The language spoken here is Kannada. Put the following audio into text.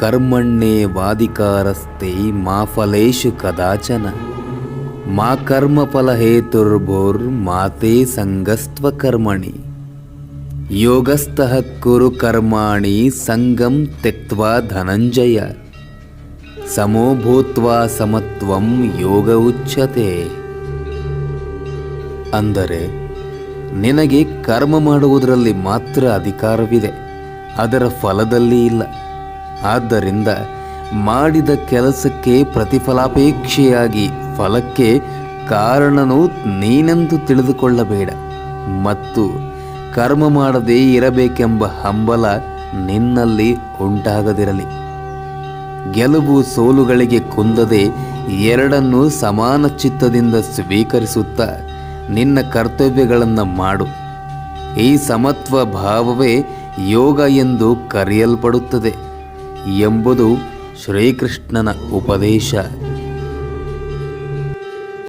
ಕರ್ಮಣ್ಯೇವಾಧಿಕಾರಸ್ತೆ ಮಾ ಫಲೇಷು ಕದಾಚನ ಮಾ ಕರ್ಮಫಲಹೇತುರ್ಭುರ್ಮಾತೆ ಸಂಗಸ್ತ್ವ ಕರ್ಮಣಿ ಯೋಗಸ್ಥಃ ಕುರು ಕರ್ಮಾಣಿ ಸಂಗಂ ತ್ಯಕ್ತ್ವಾ ಧನಂಜಯ ಸಮೋ ಭೂತ್ವಾ ಸಮತ್ವಂ ಯೋಗ ಉಚ್ಯತೆ. ಅಂದರೆ ನಿನಗೆ ಕರ್ಮ ಮಾಡುವುದರಲ್ಲಿ ಮಾತ್ರ ಅಧಿಕಾರವಿದೆ, ಅದರ ಫಲದಲ್ಲಿ ಇಲ್ಲ. ಆದ್ದರಿಂದ ಮಾಡಿದ ಕೆಲಸಕ್ಕೆ ಪ್ರತಿಫಲಾಪೇಕ್ಷೆಯಾಗಿ ಫಲಕ್ಕೆ ಕಾರಣನು ನೀನೆಂದು ತಿಳಿದುಕೊಳ್ಳಬೇಡ ಮತ್ತು ಕರ್ಮ ಮಾಡದೇ ಇರಬೇಕೆಂಬ ಹಂಬಲ ನಿನ್ನಲ್ಲಿ ಉಂಟಾಗದಿರಲಿ. ಗೆಲುವು ಸೋಲುಗಳಿಗೆ ಕುಂದದೆ ಎರಡನ್ನೂ ಸಮಾನ ಚಿತ್ತದಿಂದ ಸ್ವೀಕರಿಸುತ್ತಾ ನಿನ್ನ ಕರ್ತವ್ಯಗಳನ್ನು ಮಾಡು. ಈ ಸಮತ್ವ ಭಾವವೇ ಯೋಗ ಎಂದು ಕರೆಯಲ್ಪಡುತ್ತದೆ ಎಂಬುದು ಶ್ರೀಕೃಷ್ಣನ ಉಪದೇಶ.